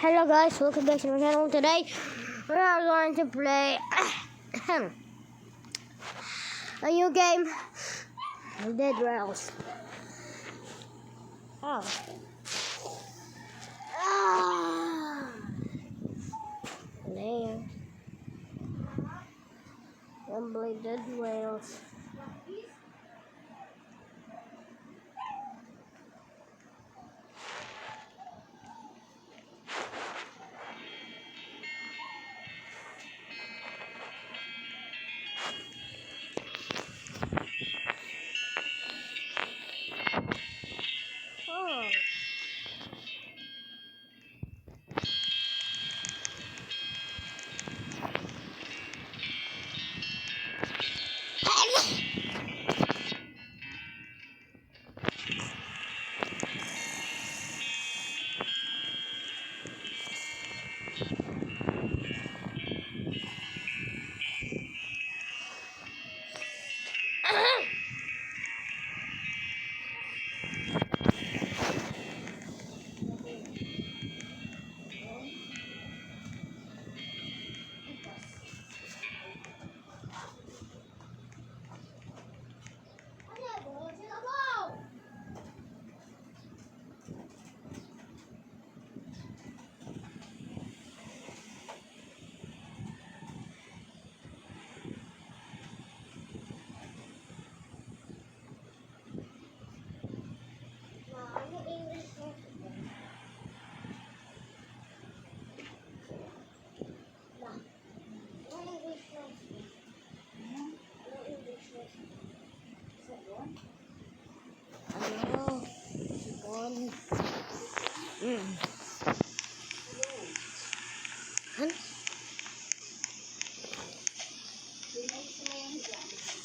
Hello guys, welcome back to my channel. Today we are going to play a new game, Dead Rails. Oh. There. And play Dead Rails. Oh.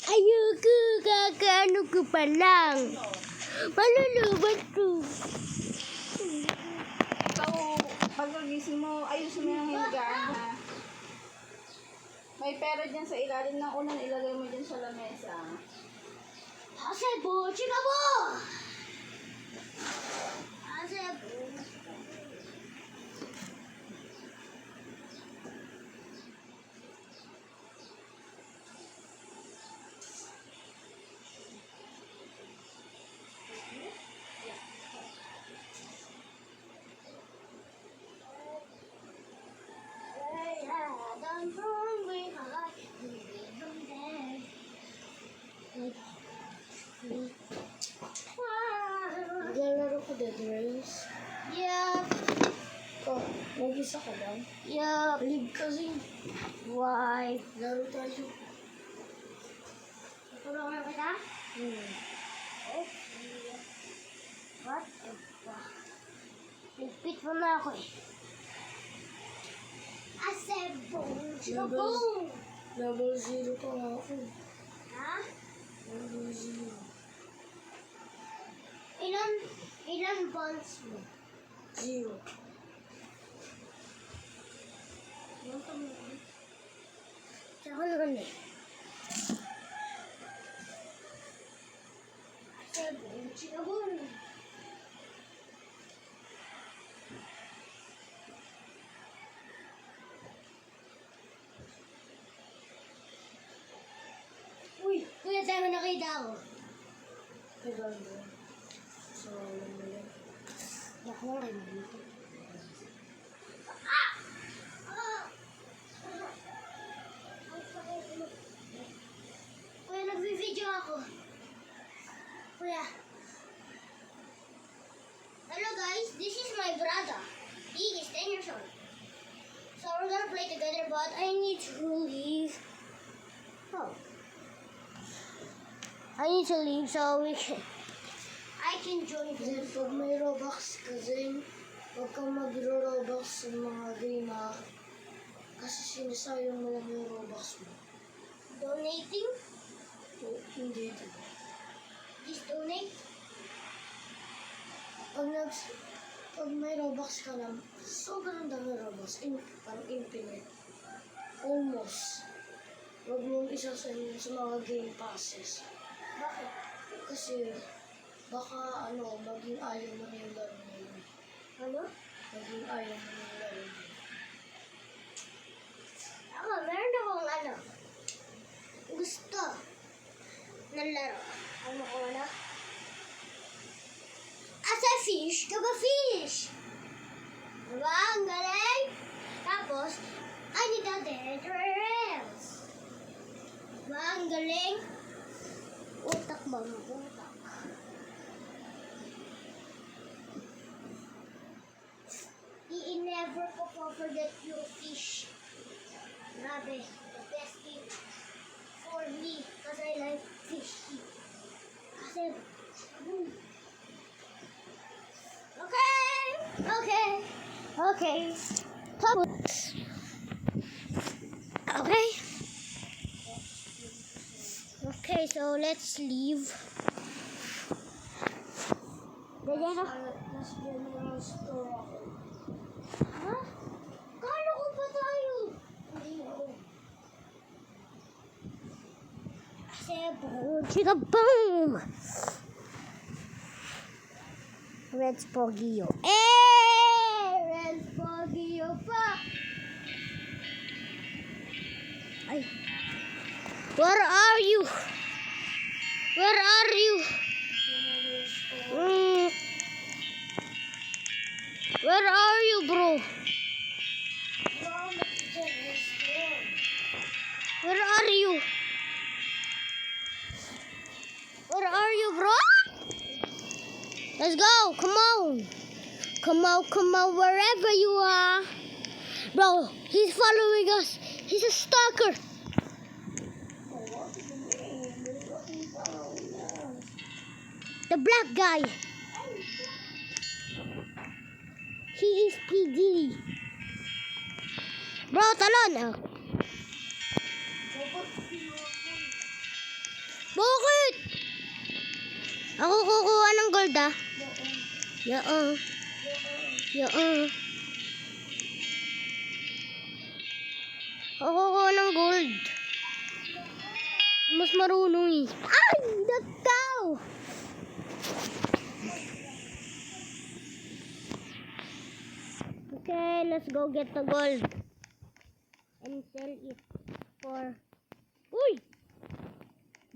Ayoko, kakaano ko pa lang. Malulubat ko. Ikaw, pagkagising mo, ayusin mo yung higaan, ha? May pera dyan sa ilalim ng unan, ilagay mo dyan sa lamesa. Hasebo, chika mo! Hasebo. Naglalaro ko Dead Rails. Yeah. Oh, mag-isa ka lang? Yeah. Live kasi. Why? Laro tayo. Tulungan kita? What the fuck? Nagpit mo na ako eh. Asebo! Boom! Level 0 pa nga ako. Ha? Level 0. Ilan balls mo? 0. Ilan ka mo? Tsaka naman eh. Asebo! Boom! Uy! Kuya, tayo nakita ako. Kaganda. So, alam mo yan. Naku, rin dito. Kuya, nag-video ako. Kuya. Hello guys, this is my brother. He is 10 years old. So we're gonna play together, but I need to leave. Oh. I need to leave so I can join Then, this. pag may Robux kasi, huwag kang magro-Robux sa mga game, ha? Kasi sinasayang mo lang yung Robux mo. Donating? So, hindi ito. Just donate? Pag may Robux ka lang, sobrang dami Robux. Parang infinite. Almost. Huwag mong isasayin sa mga game passes. Bakit? Kasi, baka maging ayaw mo na yung laro na yun. Ano? Maging ayaw mo na yung laro ka ba, fish? Diba? Ang galing. Tapos, I need a dead rails. Diba? Ang galing. Utak ba mo? Utak. I-never ko forget yung fish. Grabe. The best thing for me. Kasi I like fish. Kasi, Okay. Tapos, Okay, so let's leave. Ganyan ako. Mas general store ako. Ha? Kala ko pa tayo. Hindi ako. Kasi, chika boom! Red Spogio. Red Spogio pa! Ay. Where are you? Where are you? Where are you, bro? Where are you? Where are you, bro? Let's go. Come on. Come on, wherever you are. Bro, he's following us. He's a stalker. The black guy. He is PD. Bro, talon. Bakit? Ako kukuha ng gold ah. Yaan. Ako kukuha ng gold. Mas marunong eh. Ay! Nagkaw! Okay, let's go get the gold. And sell it for... Uy!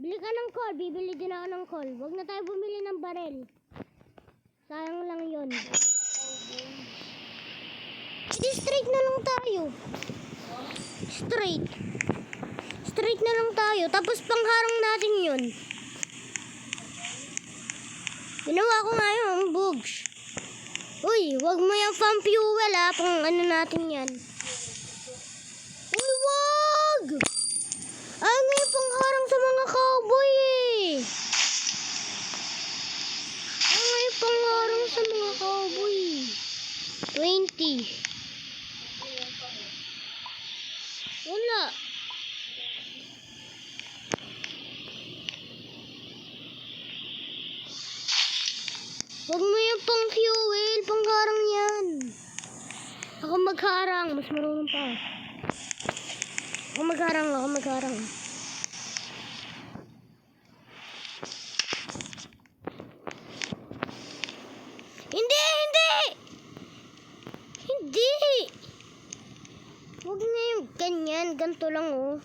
Bili ka ng coal. Bibili din ako ng coal. Huwag na tayo bumili ng barel. Sayang lang yun. Hindi, straight na lang tayo. Straight na lang tayo. Tapos pangharang natin yun. Ginawa ko nga yun, ang bugs. Uy, wag mo yung fan fuel ah. Pang ano natin yan. Uy, wag! Ay, may pangharang sa mga cowboy eh. Ay, may pangharang sa mga cowboy. 20. Wala. Wag mo yung pang fuel, pangharang yan. Ako magharang, mas marunong pa. Ako magharang. Hindi! Huwag na yung ganyan, ganito lang oh.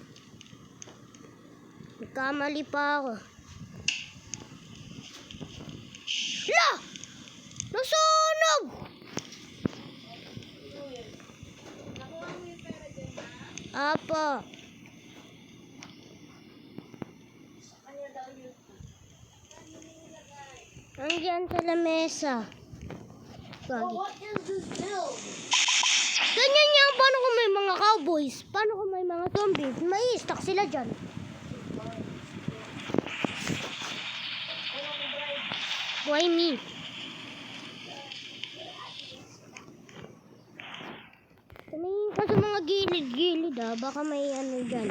Nagkamali pa ako. La! Nasunog! Apa. Andiyan sa lamesa. Gagi. What is this build? Ganyan yan. Paano kung may mga cowboys? Paano kung may mga zombies? May stock sila dyan. Why me? Tumingin ka sa mga gilid-gilid ah. Baka may ano dyan.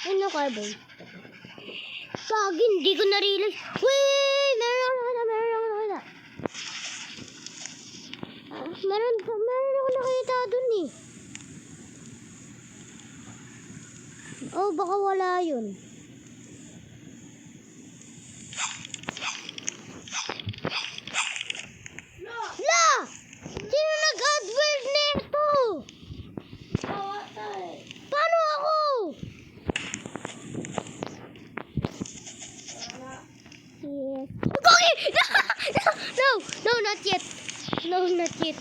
Ano cowboy? Gagi, hindi ko na-realize. Wait! Meron ako nakita. Meron ako nakita dun eh. Oh, baka wala yun. La! Sino nag-add world nito? Paano ako? No! No, not yet. No, not yet.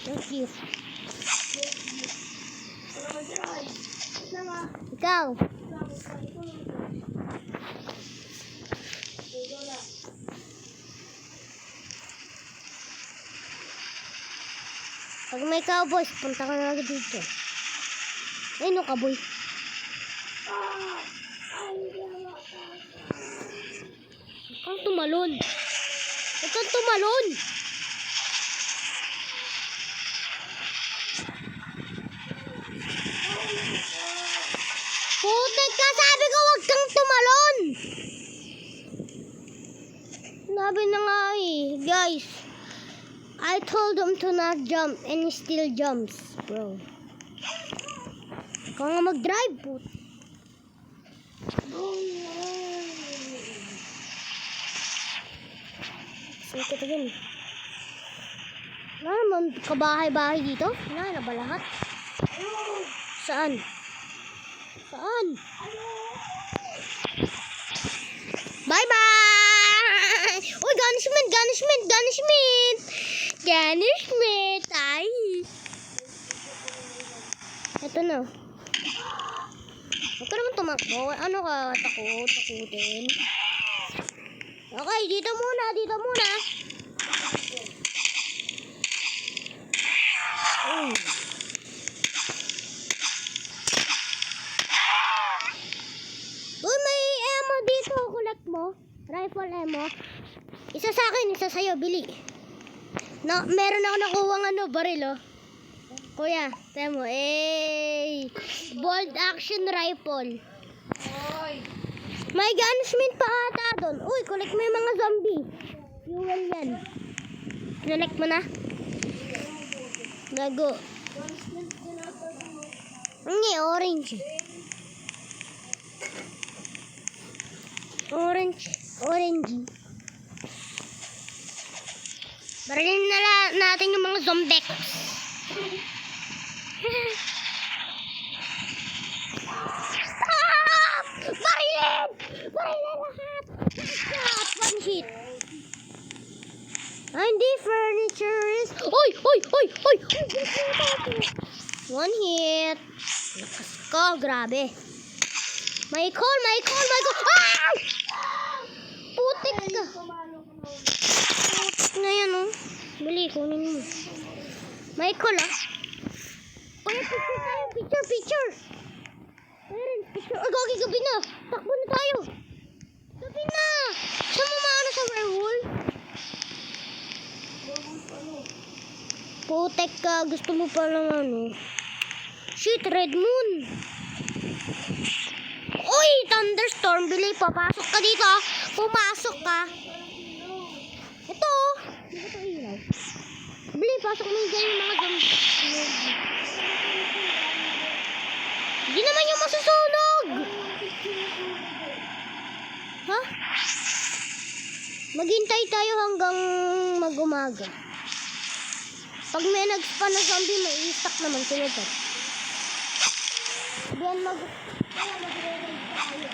Not yet. Ikaw. Pag may cowboys, punta ka na agad dito. Ay, no, cowboy. Huwag kang tumalon. Huwag kang tumalon. Putik ka, sabi ko huwag kang tumalon. Sabi na nga eh, guys. I told him to not jump and he still jumps, bro. Ikaw nga mag-drive, put. Sige kita dun. Wala naman kabahay-bahay dito. Wala na ba lahat? Saan? Saan? Bye-bye! Uy, garnishment! Garnishment! Garnishment! Garnishment! Ay! Ito na. Huwag ka naman tumakbo. Ano ka? Takutin. Okay, dito muna. Dito muna. Uy, may ammo dito. Collect mo. Rifle ammo. Isa sa akin, isa sa'yo. Bili. No, meron ako nakuha baril, oh. Kuya, tayo mo. Bolt action rifle. May gunsmith pa ata doon. Uy, collect mo yung mga zombie. Fuel yan. Collect mo na. Gago. Hindi, orange. Orange. Barilin na natin yung mga zombie. Stop! Barilin! Barilin lahat! Stop! One hit. Hindi furniture is... Oy! One hit. Lakas ko, grabe. May call! Ah! Putik ka. Putik na yan, oh. Bili, kunin mo. May call, ah. Uy, picture. Meron, picture. Gagi, gabi na. Takbo na tayo. Gabi na. Saan mo maano sa werewolf? Putek ka. Gusto mo pa lang ano. Shit, red moon. Uy, thunderstorm. Bili, papasok ka dito. Pumasok ka. Ito. Hindi ko ito ilaw. Bili, pasok mo yung ganyan mga zombie. Hindi naman yung masusunog. Ha? Maghintay tayo hanggang mag-umaga. Pag may nag-spawn na zombie, may i-stack naman sila ito. Diyan mag-re-raid tayo.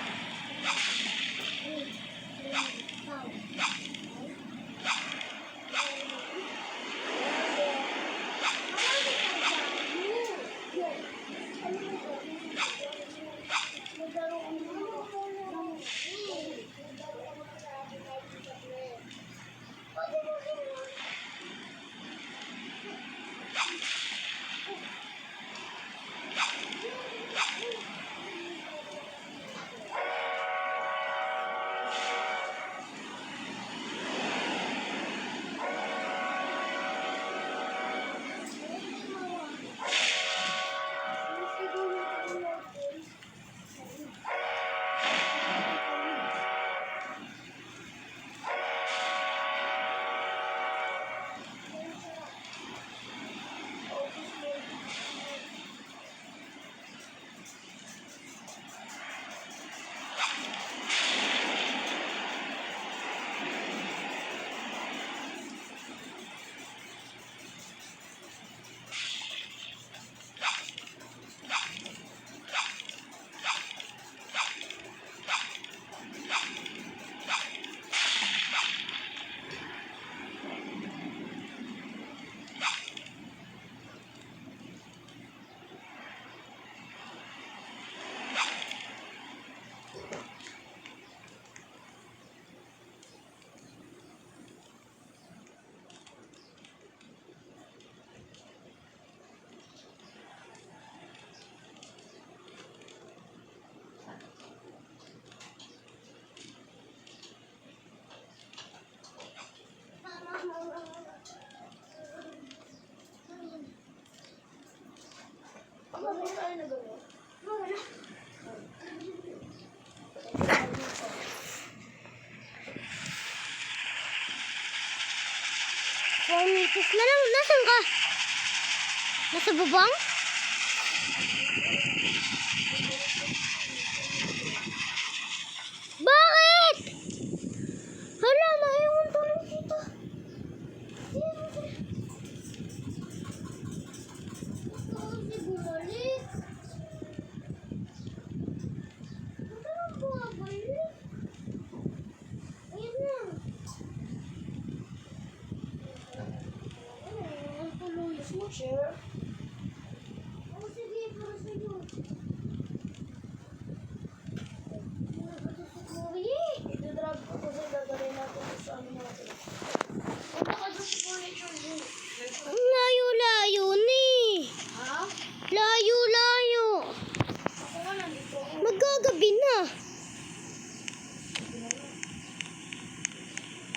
4 meters na lang. Nasaan ka? Nasa babang? Bakit? Hala, naiwan to lang dito. Kasi bumalik. Ba't naman bumabalik? Ayun na. Ang tuluyos mo, Cher. Oh, sige, para sa'yo. Ito-drag ko kasi dadalhin natin sa ano natin. Punta ka doon sa furniture room. Ang layo-layo ni. Ha? Layo-layo. Ako nga nandito. Magagabi na.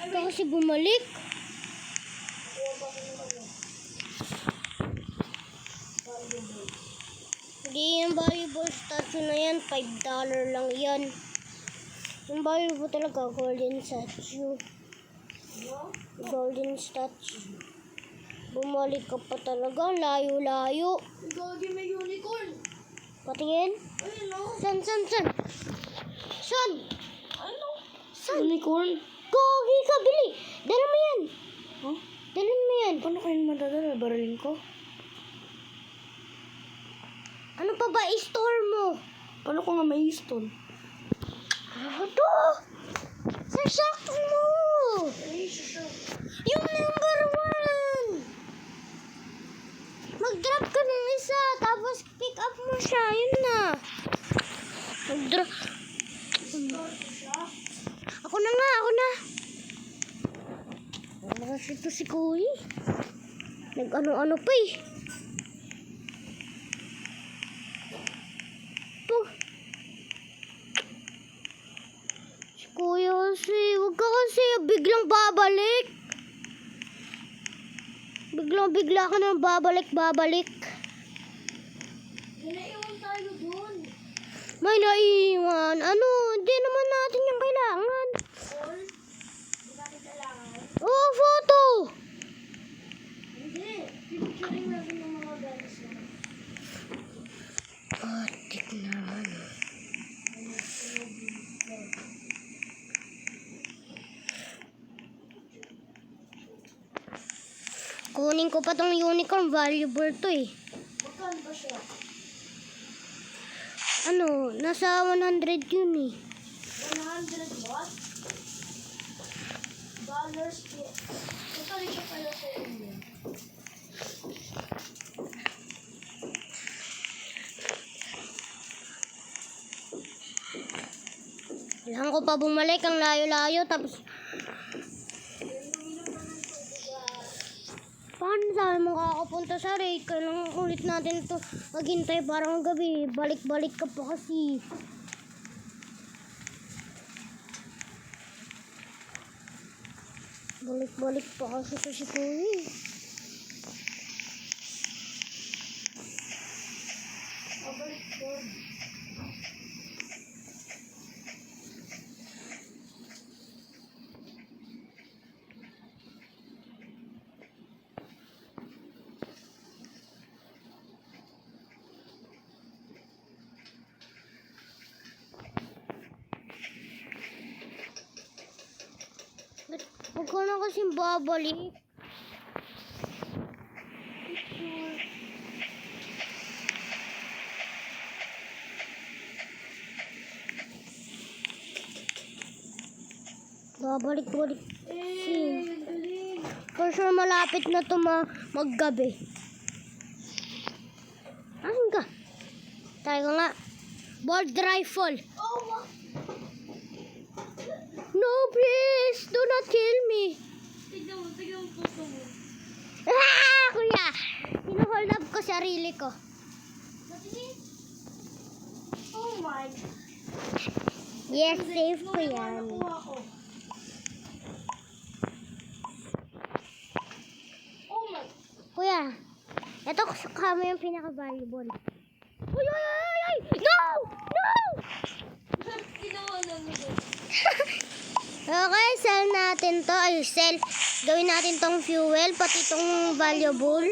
Ito kasi bumalik. Kuha ba ko ng ano? Valuable. Hindi yung valuable statue na yan. $5 lang yan. Yung valuable talaga, golden statue. Ano? Golden statue. Bumalik ka pa talaga. Layo-layo. Gagi, may unicorn. Patingin. Ayun no. San? San? Ano? San? Unicorn? Gogi ka, bili. Dala mo yan. Huh? Dalhin mo yan. Paano kayo madadala? Barilin ko? Ano pa ba i-store mo? Paano ko nga may stone? Ano to? Sa shop mo. Ay, sure. Yung number 1. Mag-drop ka ng isa, tapos pick up mo siya. Yun na. Mag-drop. Store ko siya. Ako na nga, ako na. Ano kasi ito si Kuy? Nag-ano-ano pa eh. Ito. Si Kuya kasi, huwag ka kasi biglang babalik. Biglang-bigla ka nang babalik. Ginaiwan tayo dun. May naiwan. Ano, hindi naman natin yung kailangan. All? Hindi natin kailangan. Oh, photo! Hindi. Pipicturing natin yung mga guys na. Atik naman. Kunin ko pa tong unicorn. Valuable to eh. Magkano ba siya? Ano, nasa 100 yun eh. 100 what? Dollars. Magkano siya pala sa inyo? Kailangan ko pa bumalik ang layo-layo. Tapos, paano tayo makakapunta sa raid? Kailangan ulit natin ito maghintay parang gabi. Balik-balik ka pa kasi. Balik-balik pa kasi Kuy. Abalik ko. Huwag ka na kasing babalik. Babalik-balik. Galing. For sure malapit na to maggabi. Asan ka? Tayo nga. Bolt rifle. Oh, what? No, please. Do not kill me. Tignan mo puso mo. Ah, kuya. Hinuhold up ko sarili ko. Matingin. Oh my. Yes, safe ko Ano yan. nakuha ko? Oh my. Kuya, ito kami yung pinaka-valuable. Uy, uy, uy, uy, uy! No! No! Ginawa lang nito. Okay, sell natin to. Ay, sell. Gawin natin tong fuel, pati tong valuable.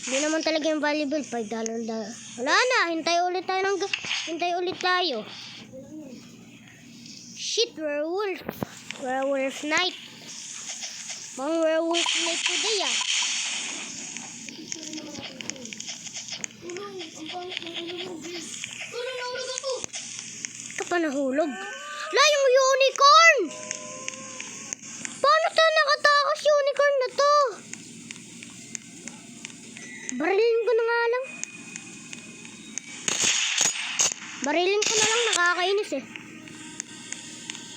Hindi naman talaga yung valuable. $5 na. Wala na, hintay ulit tayo. Shit, werewolf. Werewolf night. Mga werewolf night today ah. Ka pa nahulog. La, yung unicorn! Paano tayo nakatakas unicorn na to? Barilin ko na nga lang. Barilin ko na lang, nakakainis eh.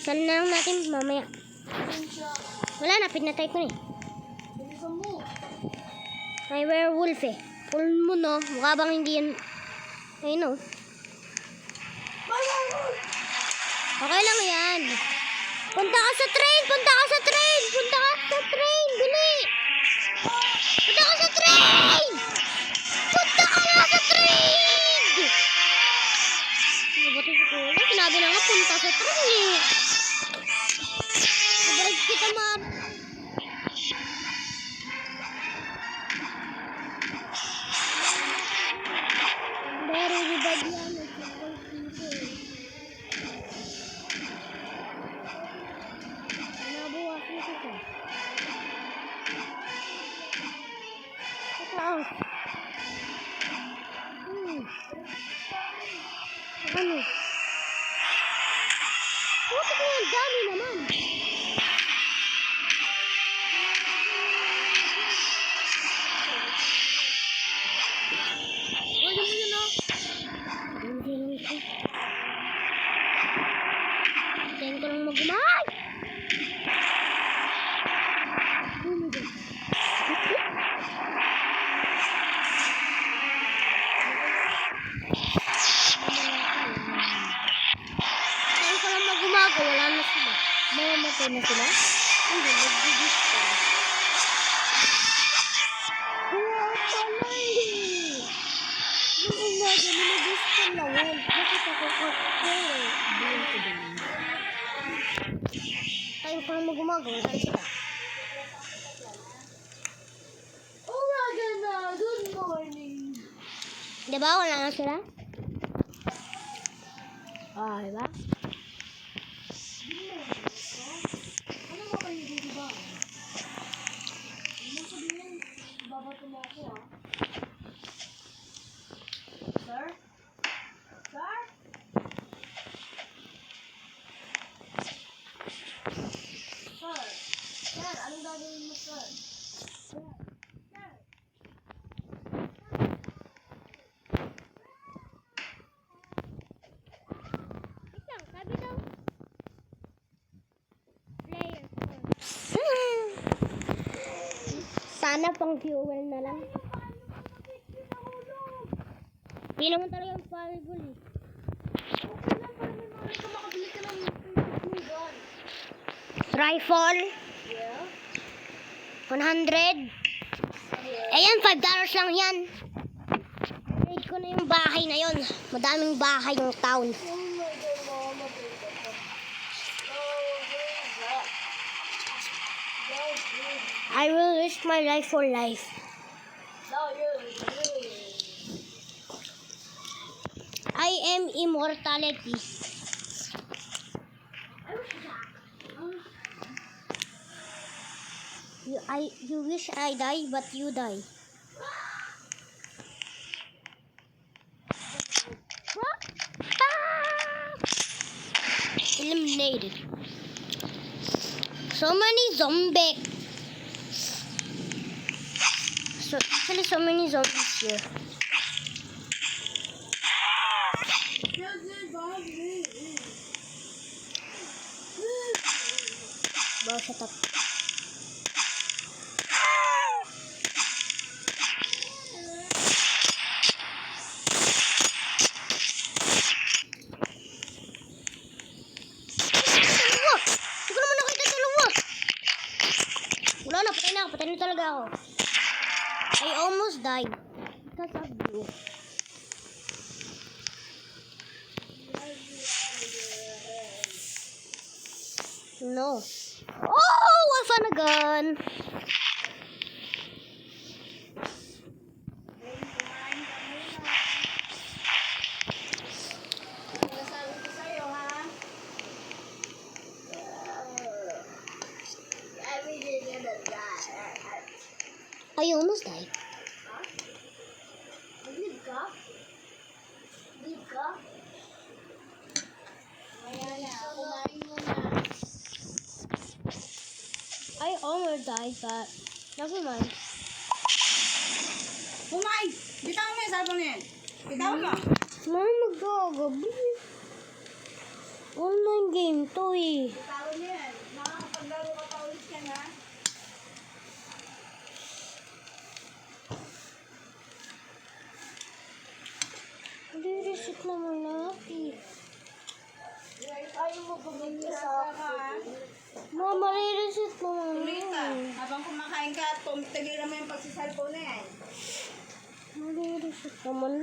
Saan na lang natin mamaya. Wala na, pinatay ko na eh. May werewolf eh. Pull mo no, mukha bang hindi yan. Ayun no. Okay lang yan. Punta ka sa train! Punta ka sa train! Punta ka sa train! Bili! Punta ka sa train! Punta ka na sa train! Ano ba ito sa kulo? Sinabi na nga punta sa train eh. Nabalik kita man. Very bad yan. Ano? Putik na yan, dami naman. Wala mo yun ah. Hintayin ko lang mag-umay. Wala na sila. Mamamatay na sila? Hindi, nag-gusto. Kaya pala eh. Nung umaga, nag-gusto na wala. Nakita ko pero buwan ko din. Tayo pa mag-umaga, wala sila. Umaga na, good morning. Diba, wala na sila? Ah, diba? Ano ba kayo dito ba? Ano sabihin? Babato mo ako ah. Sir? Sir? Sir? Sir, anong gagawin mo sir? Sir? Sir? Ikaw, sabi daw. Sana pang fuel na lang. Hindi naman talaga yung valuable eh. Rifle? Yeah. 100? Ayan, $5 lang yan. Trade ko na yung bahay na yon. Madaming bahay yung town. I will risk my life for life. I am immortality. You wish I die, but you die. Eliminated. So many zombies. Actually, so many zombies here. Wow, shut up. Wala na, patay na talaga ako. I almost died because of you. No. Oh, I found a gun. Nasabi ko sa'yo, ha? Everything gonna die. I almost died. Ha? Nag-leave ka? Leave ka? Kaya na, kumain mo na. I almost died, but never mind. Kumain! Bitawan mo yung cellphone na yan. Bitawan mo. Mama, magagabi. Online game to eh. Bitawan mo yan. Nakakapaglaro ka pa ulit yan, ha? Nire-reset naman laki. Ayaw mo bumili sa akin. Mama, nire-reset naman. Tuloy ka. Habang kumakain ka, tigilan mo yung pagsiselfone na yan. Nire-reset naman